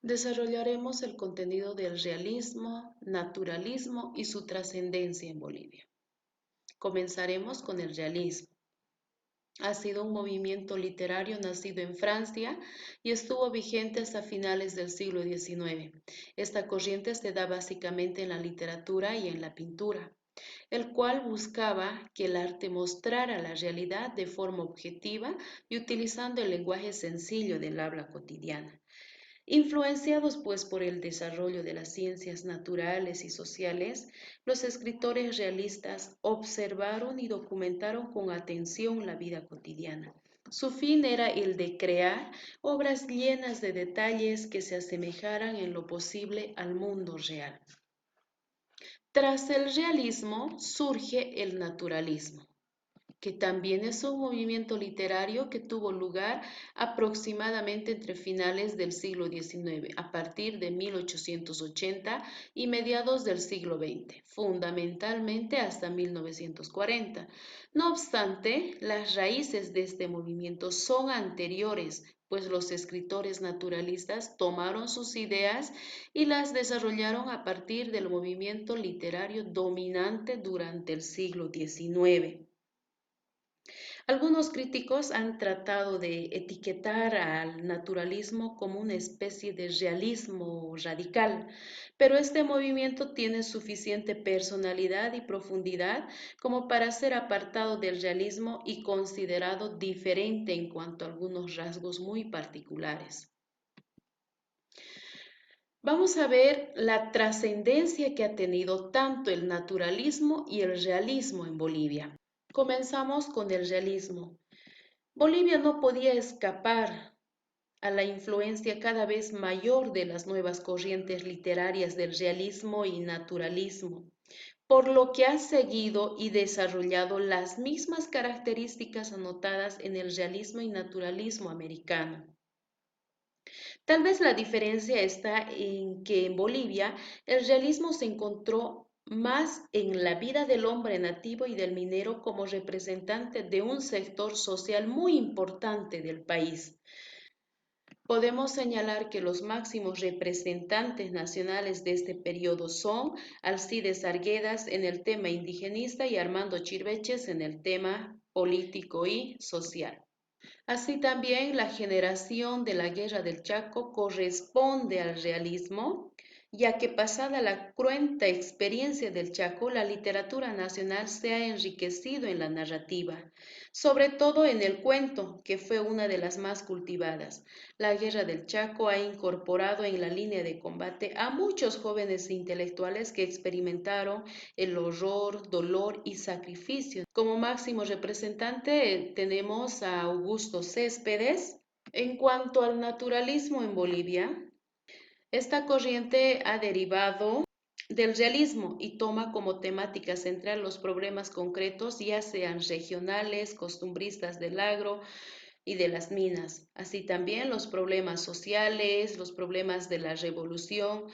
Desarrollaremos el contenido del realismo, naturalismo y su trascendencia en Bolivia. Comenzaremos con el realismo. Ha sido un movimiento literario nacido en Francia y estuvo vigente hasta finales del siglo XIX. Esta corriente se da básicamente en la literatura y en la pintura, el cual buscaba que el arte mostrara la realidad de forma objetiva y utilizando el lenguaje sencillo del habla cotidiana. Influenciados pues por el desarrollo de las ciencias naturales y sociales, los escritores realistas observaron y documentaron con atención la vida cotidiana. Su fin era el de crear obras llenas de detalles que se asemejaran en lo posible al mundo real. Tras el realismo surge el naturalismo, que también es un movimiento literario que tuvo lugar aproximadamente entre finales del siglo XIX, a partir de 1880 y mediados del siglo XX, fundamentalmente hasta 1940. No obstante, las raíces de este movimiento son anteriores, pues los escritores naturalistas tomaron sus ideas y las desarrollaron a partir del movimiento literario dominante durante el siglo XIX. Algunos críticos han tratado de etiquetar al naturalismo como una especie de realismo radical, pero este movimiento tiene suficiente personalidad y profundidad como para ser apartado del realismo y considerado diferente en cuanto a algunos rasgos muy particulares. Vamos a ver la trascendencia que ha tenido tanto el naturalismo y el realismo en Bolivia. Comenzamos con el realismo. Bolivia no podía escapar a la influencia cada vez mayor de las nuevas corrientes literarias del realismo y naturalismo, por lo que ha seguido y desarrollado las mismas características anotadas en el realismo y naturalismo americano. Tal vez la diferencia está en que en Bolivia el realismo se encontró más en la vida del hombre nativo y del minero como representante de un sector social muy importante del país. Podemos señalar que los máximos representantes nacionales de este periodo son Alcides Arguedas en el tema indigenista y Armando Chirveches en el tema político y social. Así también la generación de la Guerra del Chaco corresponde al realismo, ya que pasada la cruenta experiencia del Chaco, la literatura nacional se ha enriquecido en la narrativa, sobre todo en el cuento, que fue una de las más cultivadas. La Guerra del Chaco ha incorporado en la línea de combate a muchos jóvenes intelectuales que experimentaron el horror, dolor y sacrificio. Como máximo representante tenemos a Augusto Céspedes. En cuanto al naturalismo en Bolivia, esta corriente ha derivado del realismo y toma como temática central los problemas concretos, ya sean regionales, costumbristas del agro y de las minas, así también los problemas sociales, los problemas de la revolución.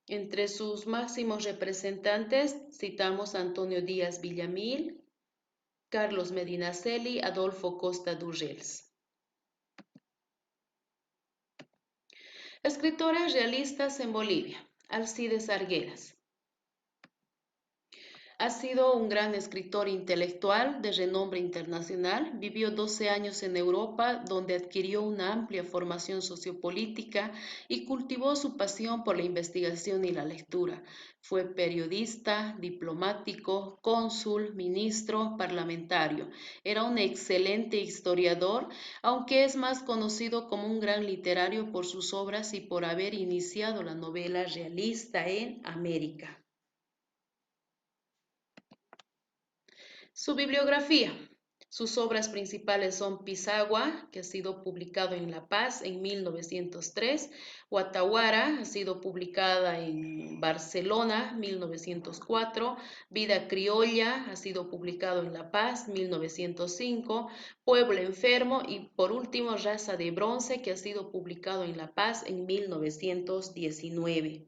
Entre sus máximos representantes citamos a Antonio Díaz Villamil, Carlos Medinaceli, Adolfo Costa Durrels. Escritores realistas en Bolivia. Alcides Arguedas. Ha sido un gran escritor intelectual de renombre internacional. Vivió 12 años en Europa, donde adquirió una amplia formación sociopolítica y cultivó su pasión por la investigación y la lectura. Fue periodista, diplomático, cónsul, ministro, parlamentario. Era un excelente historiador, aunque es más conocido como un gran literario por sus obras y por haber iniciado la novela realista en América. Su bibliografía. Sus obras principales son Pisagua, que ha sido publicado en La Paz en 1903, Guataguara, ha sido publicada en Barcelona 1904, Vida Criolla, ha sido publicado en La Paz 1905, Pueblo Enfermo y por último Raza de Bronce, que ha sido publicado en La Paz en 1919.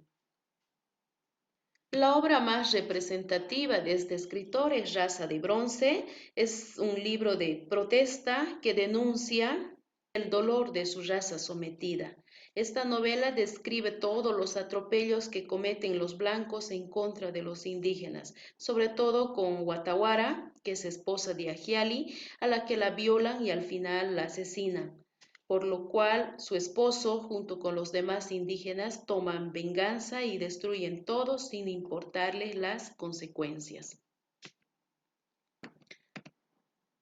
La obra más representativa de este escritor es Raza de Bronce. Es un libro de protesta que denuncia el dolor de su raza sometida. Esta novela describe todos los atropellos que cometen los blancos en contra de los indígenas, sobre todo con Guatawara, que es esposa de Ajiali, a la que la violan y al final la asesinan, por lo cual su esposo, junto con los demás indígenas, toman venganza y destruyen todo sin importarles las consecuencias.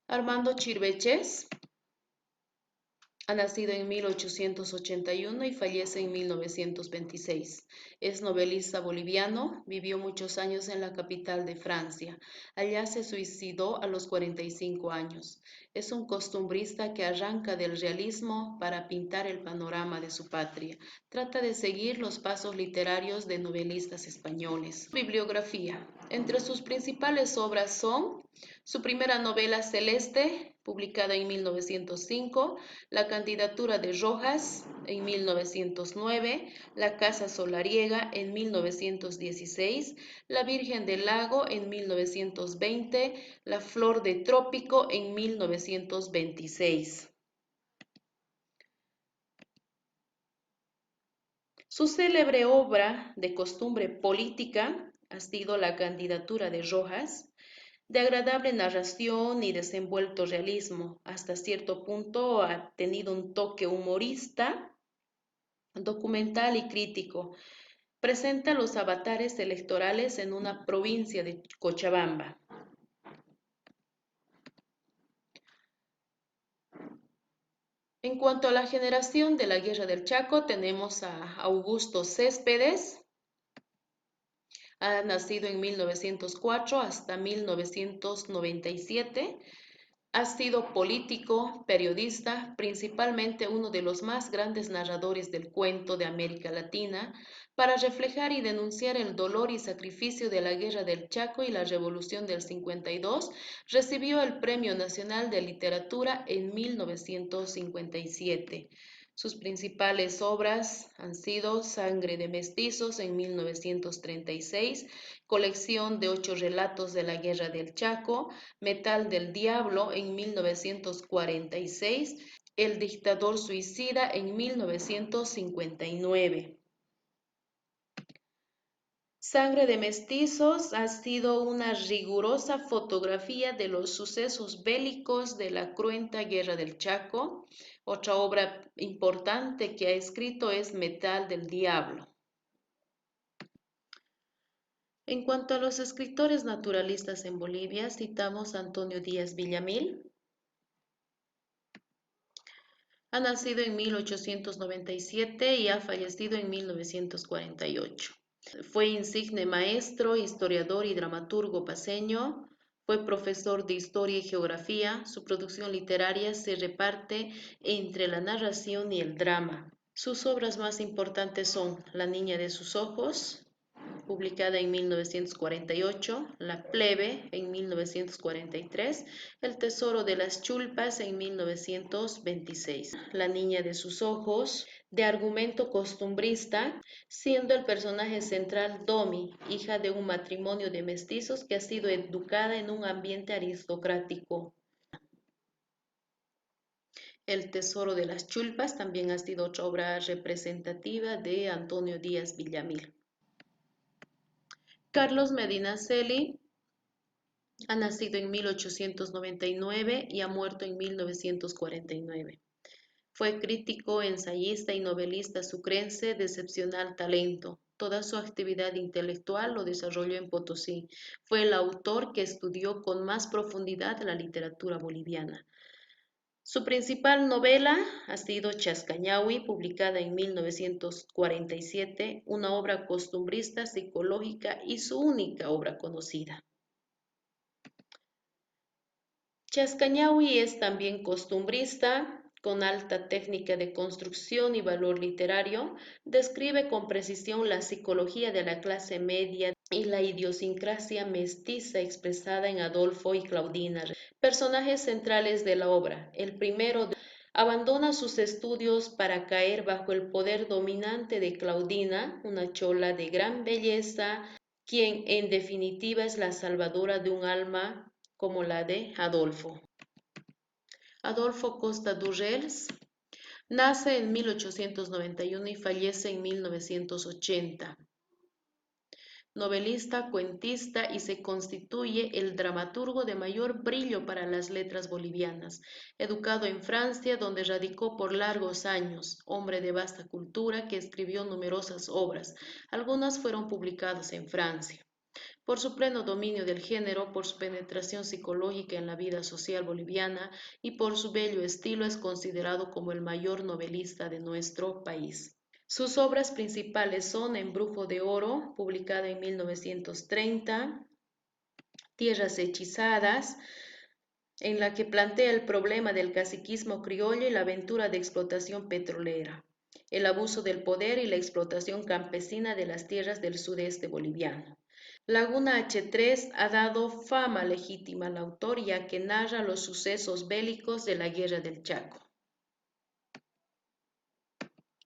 Armando Chirveches ha nacido en 1881 y fallece en 1926. Es novelista boliviano, vivió muchos años en la capital de Francia. Allá se suicidó a los 45 años. Es un costumbrista que arranca del realismo para pintar el panorama de su patria. Trata de seguir los pasos literarios de novelistas españoles. Bibliografía. Entre sus principales obras son su primera novela Celeste, publicada en 1905, La candidatura de Rojas en 1909, La casa solariega en 1916, La Virgen del Lago en 1920, La flor de trópico en 1926. Su célebre obra de costumbre política ha sido La candidatura de Rojas, de agradable narración y desenvuelto realismo. Hasta cierto punto ha tenido un toque humorista, documental y crítico. Presenta los avatares electorales en una provincia de Cochabamba. En cuanto a la generación de la Guerra del Chaco, tenemos a Augusto Céspedes. Ha nacido en 1904 hasta 1997. Ha sido político, periodista, principalmente uno de los más grandes narradores del cuento de América Latina, para reflejar y denunciar el dolor y sacrificio de la Guerra del Chaco y la Revolución del 52, recibió el Premio Nacional de Literatura en 1957. Sus principales obras han sido Sangre de Mestizos en 1936, colección de 8 relatos de la Guerra del Chaco, Metal del Diablo en 1946, El dictador suicida en 1959. Sangre de Mestizos ha sido una rigurosa fotografía de los sucesos bélicos de la cruenta Guerra del Chaco. Otra obra importante que ha escrito es Metal del Diablo. En cuanto a los escritores naturalistas en Bolivia, citamos a Antonio Díaz Villamil. Ha nacido en 1897 y ha fallecido en 1948. Fue insigne maestro, historiador y dramaturgo paceño. Fue profesor de Historia y Geografía. Su producción literaria se reparte entre la narración y el drama. Sus obras más importantes son La niña de sus ojos, publicada en 1948, La plebe en 1943, El tesoro de las chulpas en 1926. La niña de sus ojos, de argumento costumbrista, siendo el personaje central Domi, hija de un matrimonio de mestizos que ha sido educada en un ambiente aristocrático. El tesoro de las chulpas también ha sido otra obra representativa de Antonio Díaz Villamil. Carlos Medinaceli ha nacido en 1899 y ha muerto en 1949. Fue crítico, ensayista y novelista sucrense de excepcional talento. Toda su actividad intelectual lo desarrolló en Potosí. Fue el autor que estudió con más profundidad la literatura boliviana. Su principal novela ha sido Chascañahui, publicada en 1947, una obra costumbrista psicológica y su única obra conocida. Chascañahui es también costumbrista, con alta técnica de construcción y valor literario, describe con precisión la psicología de la clase media y la idiosincrasia mestiza expresada en Adolfo y Claudina, personajes centrales de la obra. El primero abandona sus estudios para caer bajo el poder dominante de Claudina, una chola de gran belleza, quien en definitiva es la salvadora de un alma como la de Adolfo. Adolfo Costa Durrels Nace en 1891 y fallece en 1980. Novelista, cuentista y se constituye el dramaturgo de mayor brillo para las letras bolivianas. Educado en Francia, donde radicó por largos años, hombre de vasta cultura que escribió numerosas obras. Algunas fueron publicadas en Francia. Por su pleno dominio del género, por su penetración psicológica en la vida social boliviana y por su bello estilo es considerado como el mayor novelista de nuestro país. Sus obras principales son Embrujo de Oro, publicada en 1930, Tierras Hechizadas, en la que plantea el problema del caciquismo criollo y la aventura de explotación petrolera, el abuso del poder y la explotación campesina de las tierras del sudeste boliviano. Laguna H3 ha dado fama legítima al autor ya que narra los sucesos bélicos de la Guerra del Chaco.